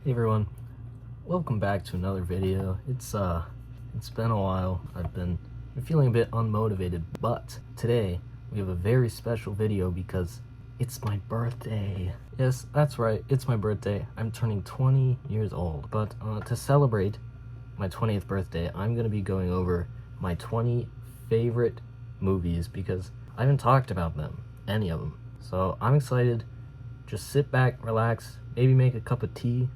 Hey everyone, welcome back to another video. It's been a while. I've been feeling a bit unmotivated, but today we have a very special video because it's my birthday. Yes, that's right, it's my birthday. I'm turning 20 years old, but to celebrate my 20th birthday, I'm gonna be going over my 20 favorite movies because I haven't talked about them, any of them. So I'm excited. Just sit back, relax, maybe make a cup of tea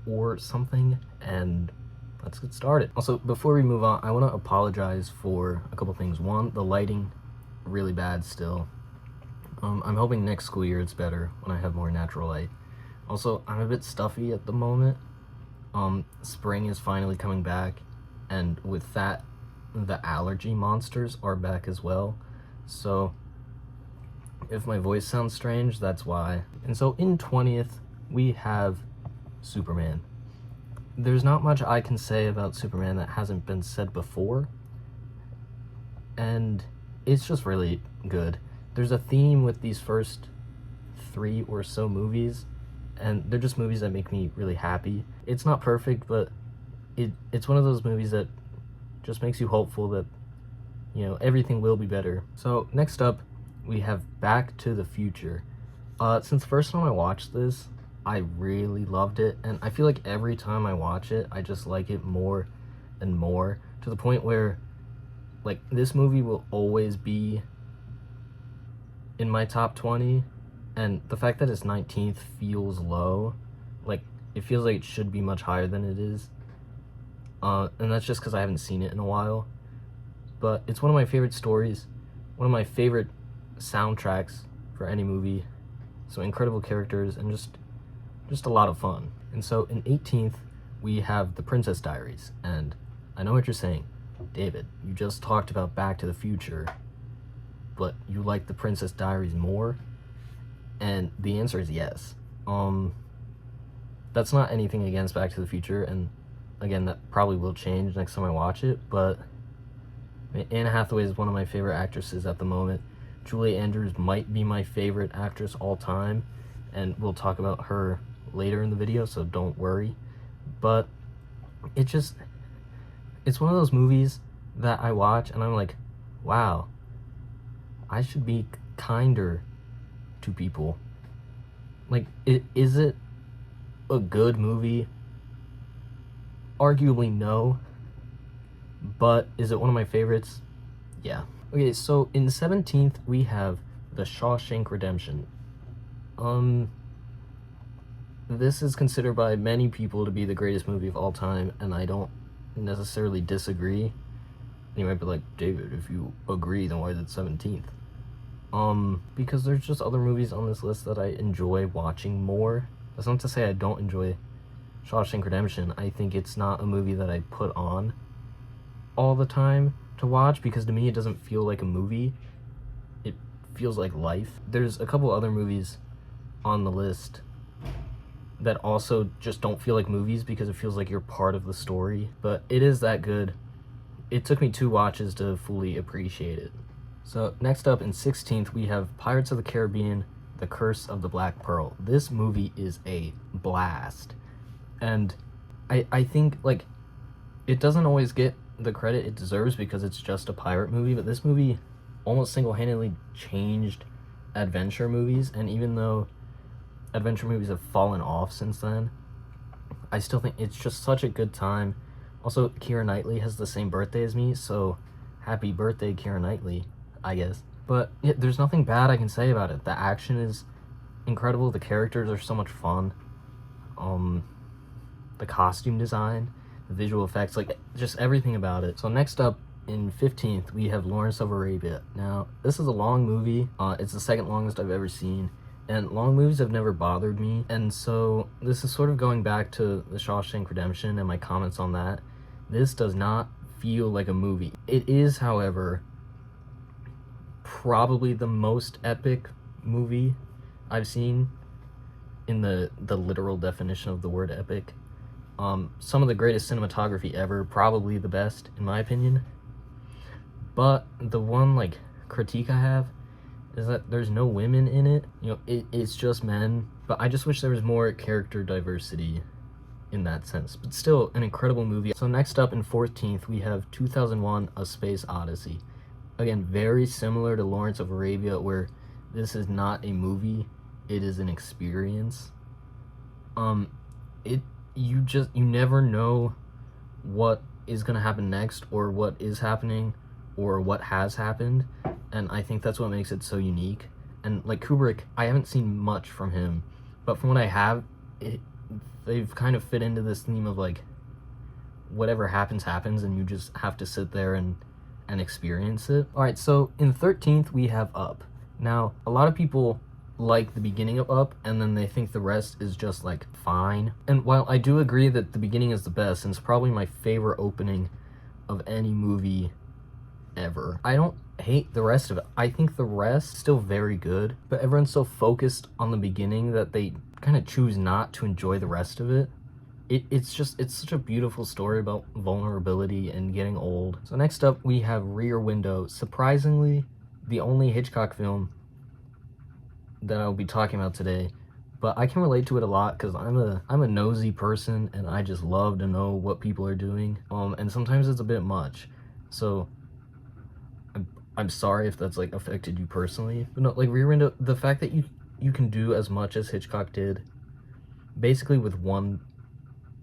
or something, and let's get started. Also, before we move on, I want to apologize for a couple things. One, the lighting, really bad still. I'm hoping next school year it's better when I have more natural light. Also, I'm a bit stuffy at the moment. Spring is finally coming back, and with that, the allergy monsters are back as well. So if my voice sounds strange, that's why. And so in 20th, we have Superman. There's not much I can say about Superman that hasn't been said before, and it's just really good. There's a theme with these first 3 or so movies, and they're just movies that make me really happy. It's not perfect, but it's one of those movies that just makes you hopeful that, you know, everything will be better. So next up, we have Back to the Future. Since the first time I watched this, I really loved it, and I feel like every time I watch it, I just like it more and more, to the point where, like, this movie will always be in my top 20, and the fact that it's 19th feels low. Like, it feels like it should be much higher than it is, and that's just because I haven't seen it in a while. But it's one of my favorite stories, one of my favorite soundtracks for any movie, so incredible characters, and just a lot of fun. And so in 18th, we have The Princess Diaries, and I know what you're saying, David, you just talked about Back to the Future, but you like The Princess Diaries more? And the answer is yes. That's not anything against Back to the Future, and again, that probably will change next time I watch it, but Anne Hathaway is one of my favorite actresses at the moment. Julie Andrews might be my favorite actress all time, and we'll talk about her later in the video, so don't worry. But it's one of those movies that I watch and I'm like, wow, I should be kinder to people. Like, is it a good movie? Arguably no, but is it one of my favorites? Yeah. Okay, so in 17th we have The Shawshank Redemption. This is considered by many people to be the greatest movie of all time, and I don't necessarily disagree. And you might be like, David, if you agree, then why is it 17th? Because there's just other movies on this list that I enjoy watching more. That's not to say I don't enjoy Shawshank Redemption. I think it's not a movie that I put on all the time to watch, because to me it doesn't feel like a movie. It feels like life. There's a couple other movies on the list that also just don't feel like movies because it feels like you're part of the story, but it is that good. It took me 2 watches to fully appreciate it. So next up in 16th, we have Pirates of the Caribbean, The Curse of the Black Pearl. This movie is a blast, and I think, like, it doesn't always get the credit it deserves because it's just a pirate movie, but this movie almost single-handedly changed adventure movies, and even though adventure movies have fallen off since then, I still think it's just such a good time. Also, Keira Knightley has the same birthday as me, so happy birthday, Keira Knightley, I guess. But yeah, there's nothing bad I can say about it. The action is incredible, the characters are so much fun, the costume design, the visual effects, like, just everything about it. So next up, in 15th, we have Lawrence of Arabia. Now, this is a long movie. It's the second longest I've ever seen, and long movies have never bothered me, and so this is sort of going back to The Shawshank Redemption and my comments on that. This does not feel like a movie. It is, however, probably the most epic movie I've seen in the literal definition of the word epic. Some of the greatest cinematography ever, probably the best, in my opinion. But the one, like, critique I have is that there's no women in it. You know, it's just men, but I just wish there was more character diversity in that sense, but still an incredible movie. So next up in 14th, we have 2001: A Space Odyssey. Again, very similar to Lawrence of Arabia, where this is not a movie, it is an experience. You never know what is going to happen next, or what is happening, or what has happened, and I think that's what makes it so unique. And like Kubrick, I haven't seen much from him, but from what I have, they've kind of fit into this theme of like, whatever happens, and you just have to sit there and experience it. Alright, so in 13th, we have Up. Now, a lot of people like the beginning of Up, and then they think the rest is just like fine. And while I do agree that the beginning is the best, and it's probably my favorite opening of any movie ever, I don't hate the rest of it. I think the rest is still very good, but everyone's so focused on the beginning that they kind of choose not to enjoy the rest of it. It's such a beautiful story about vulnerability and getting old. So next up, we have Rear Window. Surprisingly, the only Hitchcock film that I'll be talking about today, but I can relate to it a lot because I'm a nosy person, and I just love to know what people are doing. And sometimes it's a bit much. So I'm sorry if that's like affected you personally. But no, like Rear Window, the fact that you can do as much as Hitchcock did, basically with one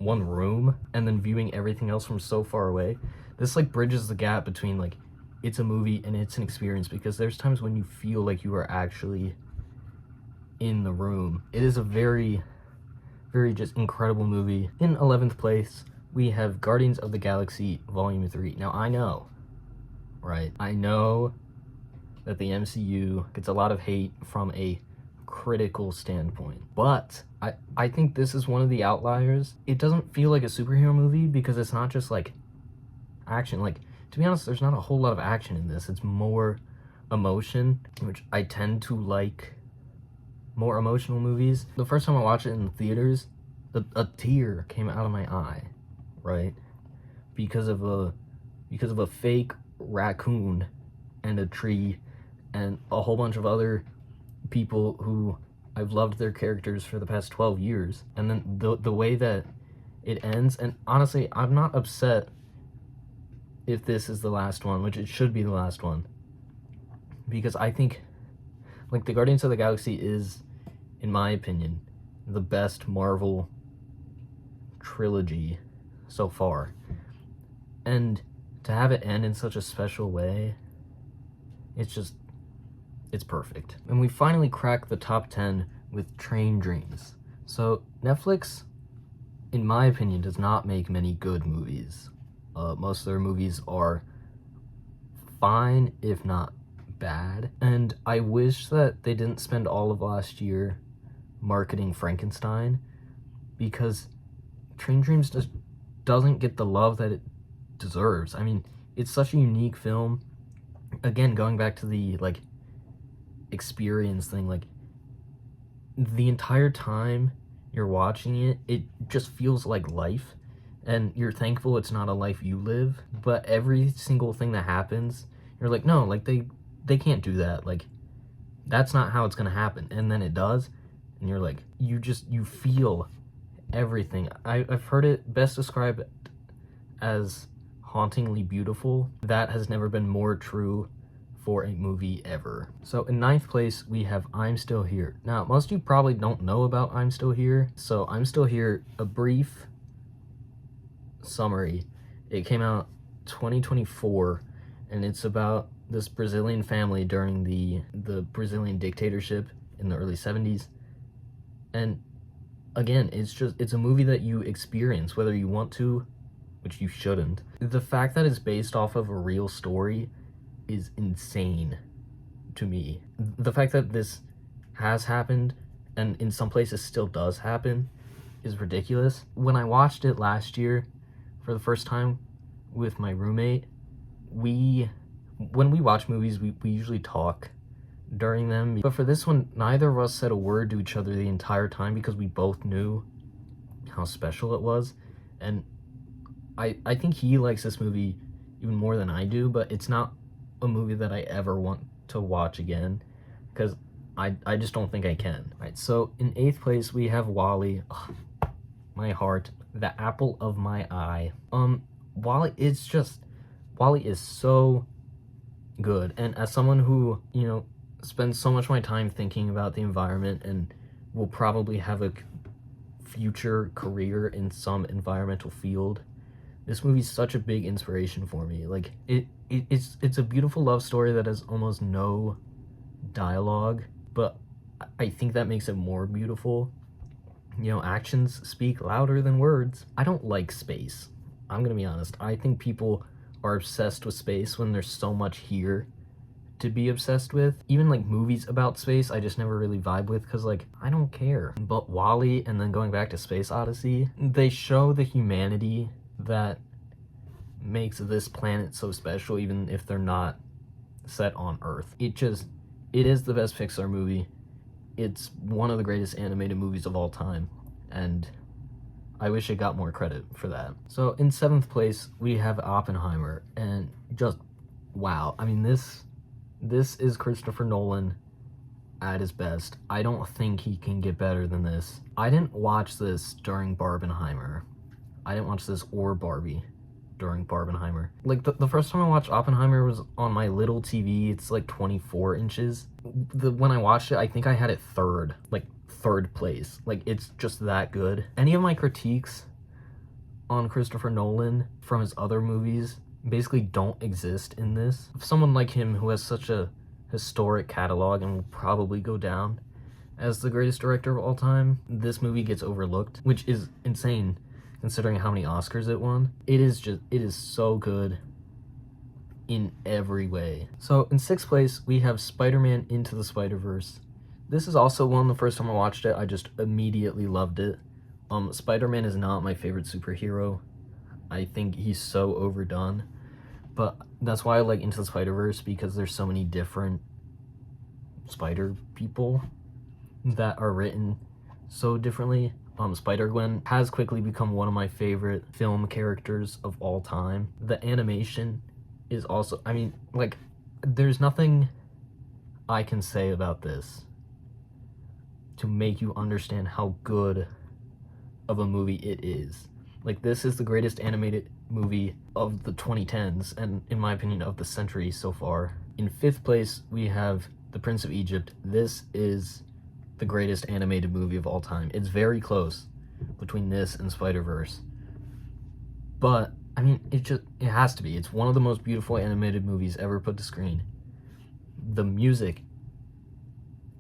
room, and then viewing everything else from so far away, this like bridges the gap between like it's a movie and it's an experience, because there's times when you feel like you are actually in the room. It is a very, very just incredible movie. In 11th place, we have Guardians of the Galaxy Volume 3. Now, I know, right? I know that the MCU gets a lot of hate from a critical standpoint, but I think this is one of the outliers. It doesn't feel like a superhero movie because it's not just like action. Like, to be honest, there's not a whole lot of action in this. It's more emotion, which I tend to like more emotional movies. The first time I watched it in the theaters, a tear came out of my eye, right? Because of a fake raccoon and a tree and a whole bunch of other people who I've loved their characters for the past 12 years. And then the way that it ends, and honestly, I'm not upset if this is the last one, which it should be the last one, because I think like the Guardians of the Galaxy is, in my opinion, the best Marvel trilogy so far. And to have it end in such a special way, it's perfect. And we finally cracked the top 10 with Train Dreams. So Netflix, in my opinion, does not make many good movies. Most of their movies are fine, if not bad. And I wish that they didn't spend all of last year marketing Frankenstein, because Train Dreams just doesn't get the love that it deserves. I mean, it's such a unique film. Again, going back to the like experience thing, like the entire time you're watching it, it just feels like life, and you're thankful it's not a life you live. But every single thing that happens, you're like, no, like they can't do that, like that's not how it's gonna happen. And then it does, and you're like, you feel everything. I've heard it best described as hauntingly beautiful. That has never been more true for a movie ever. So in 9th place, we have I'm Still Here. Now, most of you probably don't know about I'm Still Here. So I'm Still Here, a brief summary. It came out 2024, and it's about this Brazilian family during the Brazilian dictatorship in the early 70s. And again, it's a movie that you experience whether you want to, which you shouldn't. The fact that it's based off of a real story is insane to me. The fact that this has happened, and in some places still does happen, is ridiculous. When I watched it last year for the first time with my roommate, when we watch movies, we usually talk during them. But for this one, neither of us said a word to each other the entire time, because we both knew how special it was. And I think he likes this movie even more than I do, but it's not a movie that I ever want to watch again, because I just don't think I can. Right, so in 8th place, we have WALL-E. Ugh. my heart, the apple of my eye. WALL-E, WALL-E is so good, and as someone who, spends so much of my time thinking about the environment and will probably have a future career in some environmental field, this movie's such a big inspiration for me. Like, it's a beautiful love story that has almost no dialogue, but I think that makes it more beautiful. Actions speak louder than words. I don't like space. I'm gonna be honest. I think people are obsessed with space when there's so much here to be obsessed with. Even like movies about space, I just never really vibe with because like I don't care. But WALL-E and then going back to Space Odyssey, they show the humanity that makes this planet so special, even if they're not set on Earth. It is the best Pixar movie. It's one of the greatest animated movies of all time, and I wish it got more credit for that. So in 7th place, we have Oppenheimer, and just, wow. I mean, this is Christopher Nolan at his best. I don't think he can get better than this. I didn't watch this during Barbenheimer. I didn't watch this or Barbie during Barbenheimer. Like, the first time I watched Oppenheimer was on my little TV. It's like 24 inches. When I watched it, I think I had it third place. Like, it's just that good. Any of my critiques on Christopher Nolan from his other movies basically don't exist in this. Someone like him who has such a historic catalog and will probably go down as the greatest director of all time, this movie gets overlooked, which is insane considering how many Oscars it won. It is so good in every way. So in 6th place, we have Spider-Man Into the Spider-Verse. This is also one, the first time I watched it, I just immediately loved it. Spider-Man is not my favorite superhero. I think he's so overdone. But that's why I like Into the Spider-Verse, because there's so many different spider people that are written so differently. Spider-Gwen has quickly become one of my favorite film characters of all time. The animation is also, I mean, like, there's nothing I can say about this to make you understand how good of a movie it is. Like, this is the greatest animated movie of the 2010s, and in my opinion, of the century so far. In 5th place, we have The Prince of Egypt. This is the greatest animated movie of all time. It's very close between this and Spider-Verse. But, I mean, it has to be. It's one of the most beautiful animated movies ever put to screen. The music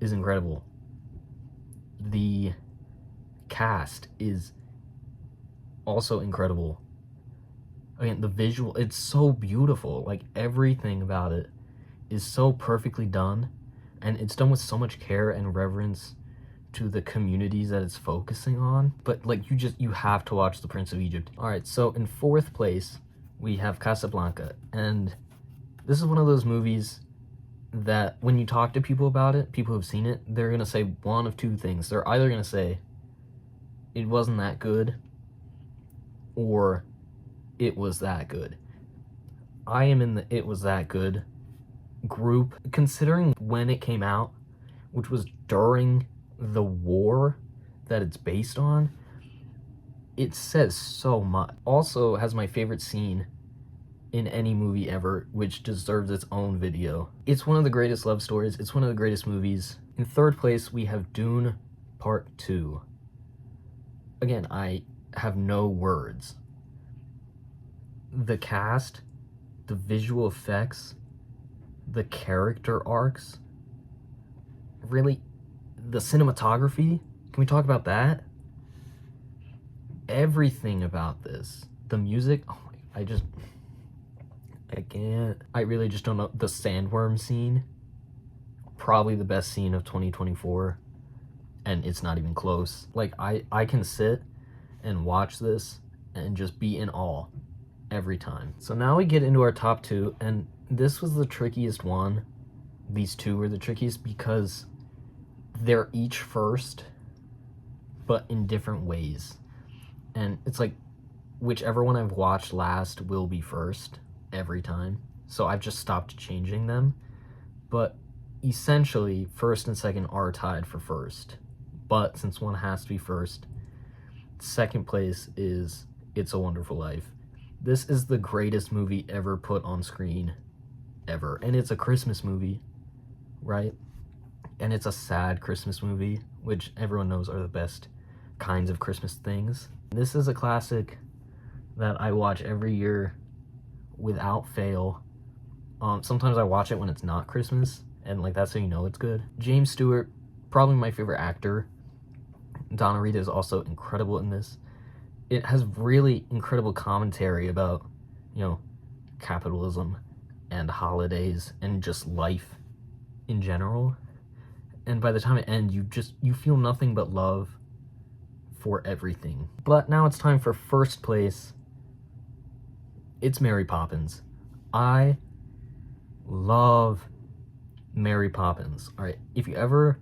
is incredible. The cast is also incredible. Again, the visual, it's so beautiful. Like, everything about it is so perfectly done, and it's done with so much care and reverence to the communities that it's focusing on. But like, you have to watch The Prince of Egypt. All right, so in 4th place, we have Casablanca, and this is one of those movies that when you talk to people about it, people who've seen it, they're gonna say one of two things. They're either gonna say it wasn't that good, or it was that good. I am in the it was that good group, considering when it came out, which was during the war that it's based on. It says so much. Also has my favorite scene in any movie ever, which deserves its own video. It's one of the greatest love stories. It's one of the greatest movies. In 3rd place, we have Dune Part 2. Again, I have no words. The cast, the visual effects, the character arcs, really, the cinematography. Can we talk about that? Everything about this. The music, oh my, I really just don't know. The sandworm scene, probably the best scene of 2024, and it's not even close. Like, I can sit and watch this and just be in awe every time. So now we get into our top 2, and this was the trickiest one. These two were the trickiest because they're each first, but in different ways. And it's like, whichever one I've watched last will be first every time. So I've just stopped changing them. But essentially, first and second are tied for first. But since one has to be first, Second place is It's a Wonderful Life. This is the greatest movie ever put on screen, ever. And it's a Christmas movie, right? And it's a sad Christmas movie, which everyone knows are the best kinds of Christmas things. This is a classic that I watch every year without fail. Sometimes I watch it when it's not Christmas, and like that's how you know it's good. James Stewart, probably my favorite actor. Donna Reed is also incredible in this. It has really incredible commentary about, capitalism and holidays and just life in general. And by the time it ends, you feel nothing but love for everything. But now it's time for first place. It's Mary Poppins. I love Mary Poppins. All right, if you ever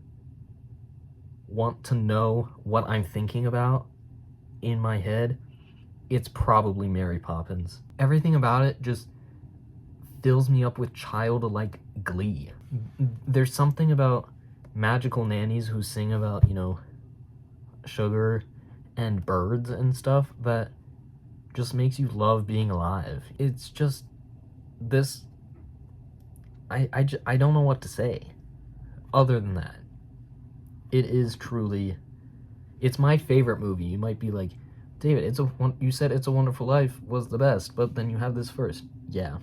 want to know what I'm thinking about in my head, it's probably Mary Poppins. Everything about it just fills me up with childlike glee. There's something about magical nannies who sing about, sugar and birds and stuff that just makes you love being alive. It's just this. I don't know what to say other than that. It is truly, it's my favorite movie. You might be like, David, you said It's a Wonderful Life was the best, but then you have this first. Yeah,